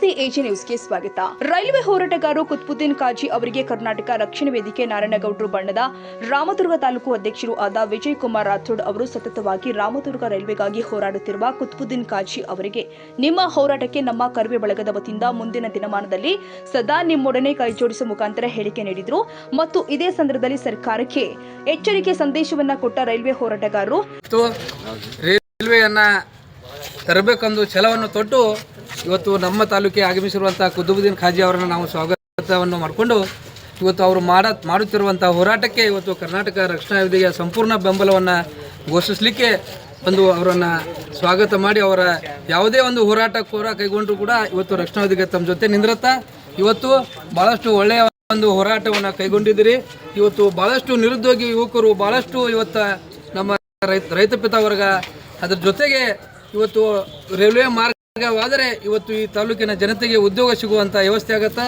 ನಮಸ್ತೆ ಎಜೆ ನ್ಯೂಸ್ಗೆ ಸ್ವಾಗತ. ರೈಲ್ವೆ ಹೋರಾಟಗಾರರು ಕುತ್ಬುದ್ದೀನ್ ಕಾಜಿ ಅವರಿಗೆ ಕರ್ನಾಟಕ ರಕ್ಷಣಾ ವೇದಿಕೆ ನಾರಾಯಣಗೌಡರು ಬಣ್ಣದ ರಾಮದುರ್ಗ ತಾಲೂಕು ಅಧ್ಯಕ್ಷರು ಆದ ವಿಜಯ್ ಕುಮಾರ್ ರಾಥೋಡ್ ಅವರು ಸತತವಾಗಿ ರಾಮದುರ್ಗ ರೈಲ್ವೆಗಾಗಿ ಹೋರಾಡುತ್ತಿರುವ ಕುತ್ಬುದ್ದೀನ್ ಕಾಜಿ ಅವರಿಗೆ ನಿಮ್ಮ ಹೋರಾಟಕ್ಕೆ ನಮ್ಮ ಕರುವೆ ಬಳಗದ ವತಿಯಿಂದ ಮುಂದಿನ ದಿನಮಾನದಲ್ಲಿ ಸದಾ ನಿಮ್ಮೊಡನೆ ಕೈಜೋಡಿಸುವ ಮುಖಾಂತರ ಹೇಳಿಕೆ ನೀಡಿದರು ಮತ್ತು ಇದೇ ಸಂದರ್ಭದಲ್ಲಿ ಸರ್ಕಾರಕ್ಕೆ ಎಚ್ಚರಿಕೆ ಸಂದೇಶವನ್ನ ಕೊಟ್ಟ ರೈಲ್ವೆ ಹೋರಾಟಗಾರರು ರೈಲ್ವೆಯನ್ನ ತರಬೇಕೆಂದು ಛಲವನ್ನು ತೊಟ್ಟು ಇವತ್ತು ನಮ್ಮ ತಾಲೂಕಿಗೆ ಆಗಮಿಸಿರುವಂಥ ಕುತುಬುದ್ದೀನ್ ಖಾಜಿ ಅವರನ್ನು ನಾವು ಸ್ವಾಗತವನ್ನು ಮಾಡಿಕೊಂಡು ಇವತ್ತು ಅವರು ಮಾಡುತ್ತಿರುವಂಥ ಹೋರಾಟಕ್ಕೆ ಇವತ್ತು ಕರ್ನಾಟಕ ರಕ್ಷಣಾ ವೇದಿಕೆಯ ಸಂಪೂರ್ಣ ಬೆಂಬಲವನ್ನು ಘೋಷಿಸಲಿಕ್ಕೆ ಒಂದು ಅವರನ್ನು ಸ್ವಾಗತ ಮಾಡಿ ಅವರ ಯಾವುದೇ ಒಂದು ಹೋರಾಟ ಕೈಗೊಂಡರೂ ಕೂಡ ಇವತ್ತು ರಕ್ಷಣಾ ವೇದಿಕೆ ತಮ್ಮ ಜೊತೆ ನಿಂದಿರುತ್ತಾ ಇವತ್ತು ಭಾಳಷ್ಟು ಒಳ್ಳೆಯ ಒಂದು ಹೋರಾಟವನ್ನು ಕೈಗೊಂಡಿದ್ದೀರಿ. ಇವತ್ತು ಭಾಳಷ್ಟು ನಿರುದ್ಯೋಗಿ ಯುವಕರು ಭಾಳಷ್ಟು ಇವತ್ತು ನಮ್ಮ ರೈತ ವರ್ಗ ಅದರ ಜೊತೆಗೆ ಇವತ್ತು ರೈಲ್ವೆ ಮಾರ್ಗವಾದರೆ ಇವತ್ತು ಈ ತಾಲೂಕಿನ ಜನತೆಗೆ ಉದ್ಯೋಗ ಸಿಗುವಂಥ ವ್ಯವಸ್ಥೆ ಆಗುತ್ತೆ,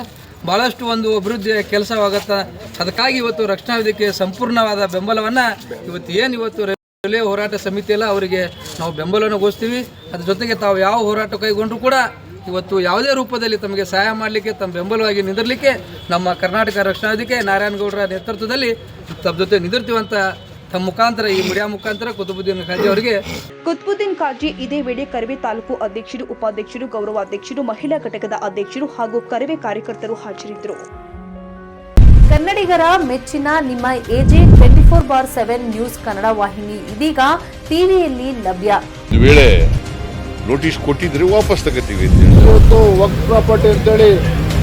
ಭಾಳಷ್ಟು ಒಂದು ಅಭಿವೃದ್ಧಿಯ ಕೆಲಸವಾಗುತ್ತೆ. ಅದಕ್ಕಾಗಿ ಇವತ್ತು ರಕ್ಷಣಾ ವೇದಿಕೆ ಸಂಪೂರ್ಣವಾದ ಬೆಂಬಲವನ್ನು ಇವತ್ತು ರೈಲ್ವೆ ಹೋರಾಟ ಸಮಿತಿ ಎಲ್ಲ ಅವರಿಗೆ ನಾವು ಬೆಂಬಲವನ್ನು ಘೋಷಿಸ್ತೀವಿ. ಅದ್ರ ಜೊತೆಗೆ ತಾವು ಯಾವ ಹೋರಾಟ ಕೈಗೊಂಡ್ರೂ ಕೂಡ ಇವತ್ತು ಯಾವುದೇ ರೂಪದಲ್ಲಿ ತಮಗೆ ಸಹಾಯ ಮಾಡಲಿಕ್ಕೆ ತಮ್ಮ ಬೆಂಬಲವಾಗಿ ನಿಂದಿರಲಿಕ್ಕೆ ನಮ್ಮ ಕರ್ನಾಟಕ ರಕ್ಷಣಾ ವೇದಿಕೆ ನಾರಾಯಣಗೌಡರ ನೇತೃತ್ವದಲ್ಲಿ ತಮ್ಮ ಜೊತೆ ನಿಂದಿರ್ತೀವಂತ ತಮ್ಮ ಮುಖಾಂತರ ಈ ಮೀಡಿಯಾ ಮುಖಾಂತರ ಕುತುಬುದ್ದೀನ್ ಖಾಜಿ ಅವರಿಗೆ ಕುತ್ಬುದ್ದೀನ್ ಖಾಜಿ ಇದೇ ವೇಳೆ ಕರವೇ ತಾಲೂಕು ಅಧ್ಯಕ್ಷರು, ಉಪಾಧ್ಯಕ್ಷರು, ಗೌರವಾಧ್ಯಕ್ಷರು, ಮಹಿಳಾ ಘಟಕದ ಅಧ್ಯಕ್ಷರು ಹಾಗೂ ಕರವೇ ಕಾರ್ಯಕರ್ತರು ಹಾಜರಿದ್ದರು. ಕನ್ನಡಿಗರ ಮೆಚ್ಚಿನ ನಿಮ್ಮ ಎಜೆ 24/7 ನ್ಯೂಸ್ ಕನ್ನಡ ವಾಹಿನಿ ಇದೀಗ ಟಿವಿಯಲ್ಲಿ ಲಭ್ಯ. ಈ ವೇಳೆ ನೋಟಿಸ್ ಕೊಟ್ಟಿದ್ರೆ ವಾಪಸ್ ತಗೋತೀವಿ. ಇವತ್ತು ವಕ್ಫ್ ಪ್ರಾಪರ್ಟಿ ಅಂತೇಳಿ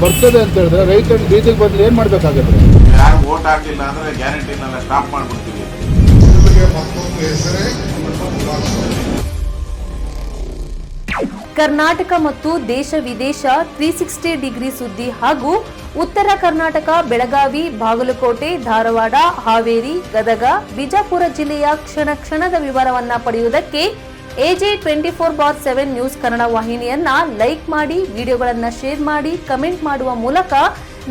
ಬರ್ತದೆ ಅಂತ ಹೇಳಿದ್ರೆ ರೈತರು ಬೀದಿಗೆ ಬಂದ್ರೆ ಏನ್ ಮಾಡ್ಬೇಕಾಗತ್ತೆ? ಯಾರು ವೋಟ್ ಹಾಕಿಲ್ಲ ಅಂದ್ರೆ ಗ್ಯಾರಂಟಿನೆಲ್ಲ ಸ್ಟಾಪ್ ಮಾಡ್ಬಿಡ್ತೀವಿ. ಕರ್ನಾಟಕ ಮತ್ತು ದೇಶ ವಿದೇಶ 360 ಡಿಗ್ರಿ ಸುದ್ದಿ ಹಾಗೂ ಉತ್ತರ ಕರ್ನಾಟಕ, ಬೆಳಗಾವಿ, ಬಾಗಲಕೋಟೆ, ಧಾರವಾಡ, ಹಾವೇರಿ, ಗದಗ, ಬಿಜಾಪುರ ಜಿಲ್ಲೆಯ ಕ್ಷಣ ಕ್ಷಣದ ವಿವರವನ್ನ ಪಡೆಯುವುದಕ್ಕೆ ಎಜೆ 24/7 ನ್ಯೂಸ್ ಕನ್ನಡ ವಾಹಿನಿಯನ್ನ ಲೈಕ್ ಮಾಡಿ, ವಿಡಿಯೋಗಳನ್ನ ಶೇರ್ ಮಾಡಿ, ಕಮೆಂಟ್ ಮಾಡುವ ಮೂಲಕ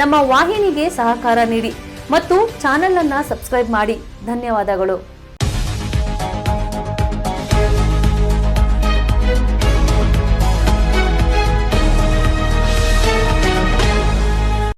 ನಮ್ಮ ವಾಹಿನಿಗೆ ಸಹಕಾರ ನೀಡಿ ಮತ್ತು ಚಾನೆಲ್ ಅನ್ನ ಸಬ್ಸ್ಕ್ರೈಬ್ ಮಾಡಿ. ಧನ್ಯವಾದಗಳು.